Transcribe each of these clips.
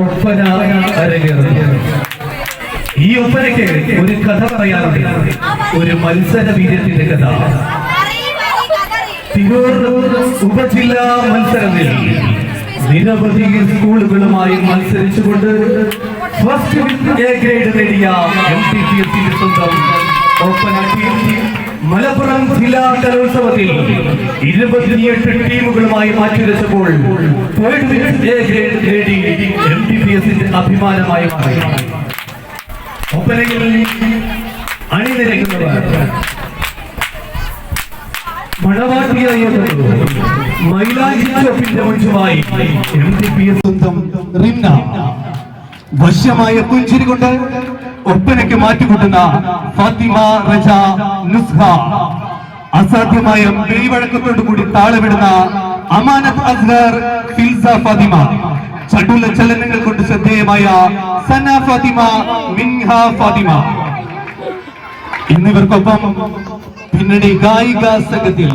ഒപ്പന അരങ്ങേറുന്നു. ഈ ഒപ്പനയ്ക്ക് ഒരു കഥ പറയാറുണ്ട്, ഒരു മത്സര വീര്യത്തിന്റെ കഥ. തിരൂർ ഉപജില്ലാ മത്സരത്തിൽ നിരവധി സ്കൂളുകളുമായി മത്സരിച്ചുകൊണ്ട് ഫസ്റ്റ് എ ഗ്രേഡ് നേടിയ MTPSന്റെ സ്വന്തം ഒപ്പന ടീം മലപ്പുറം ജില്ലാ കലോത്സവത്തിൽ 28 ടീമുകളുമായി മാറ്റിവെച്ചപ്പോൾ തേർഡ് എ ഗ്രേഡ് നേടി MTPSന്റെ അഭിമാനമായി മാറി. ഒപ്പനയിൽ അണിനിരക്കുന്നവർ മണവാട്ടിയായിരുന്നു മൈലാഞ്ചി ചോപ്പിന്റെ മനുഷ്യമായി MTPS സ്വന്തം റിംന. വശ്യമായ പുഞ്ചിരി കൊണ്ട് ഒപ്പനയ്ക്ക് മാറ്റിക്കൂട്ടുന്ന ഫാത്തിമ റജ നുസ്ഹ. അസാധ്യമായ മെയ്വഴക്കത്തോടു കൂടി താളമിടുന്ന അമാനത്ത് അസ്ഗർ ഫിൽസ ഫാത്തിമ. ചടുല ചലനങ്ങൾ കൊണ്ട് ശ്രദ്ധേയമായ സന ഫാത്തിമ മിൻഹ ഫാത്തിമ. എന്നിവർക്കൊപ്പം പിന്നണി ഗായിക സംഘത്തിൽ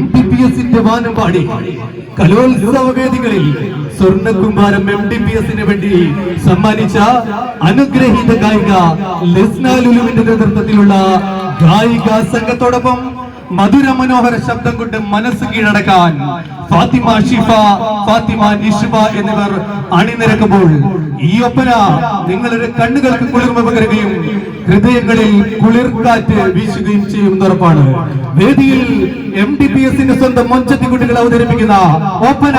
MTPSന്റെ വാനം പാടി കലോത്സവ വേദികളിൽ സ്വർണ്ണകുമാരം MTPSന് വേണ്ടി സമ്മാനിച്ച അനുഗ്രഹീത ഗായിക ലസ്ന ലുലുവിന്റെ നേതൃത്വത്തിലുള്ള ഗായിക സംഘത്തോടൊപ്പം മധുര മനോഹര ശബ്ദം കൊണ്ട് മനസ്സ് കീഴടക്കാൻ ഫാത്തിമ ഷിഫ, ഫാത്തിമ നിഷ്ഫ എന്നിവർ അണിനിരക്കുമ്പോൾ ഈ ഒപ്പന നിങ്ങളുടെ കണ്ണുകൾക്ക് കുളിർമ പകരുകയും ഹൃദയങ്ങളിൽ കുളിർക്കാറ്റ് വീശുകയും ചെയ്യുമെന്ന് ഉറപ്പാണ്. വേദിയിൽ MTPSന്റെ സ്വന്തം മൊഞ്ചത്തിക്കുട്ടികൾ അവതരിപ്പിക്കുന്ന ഒപ്പന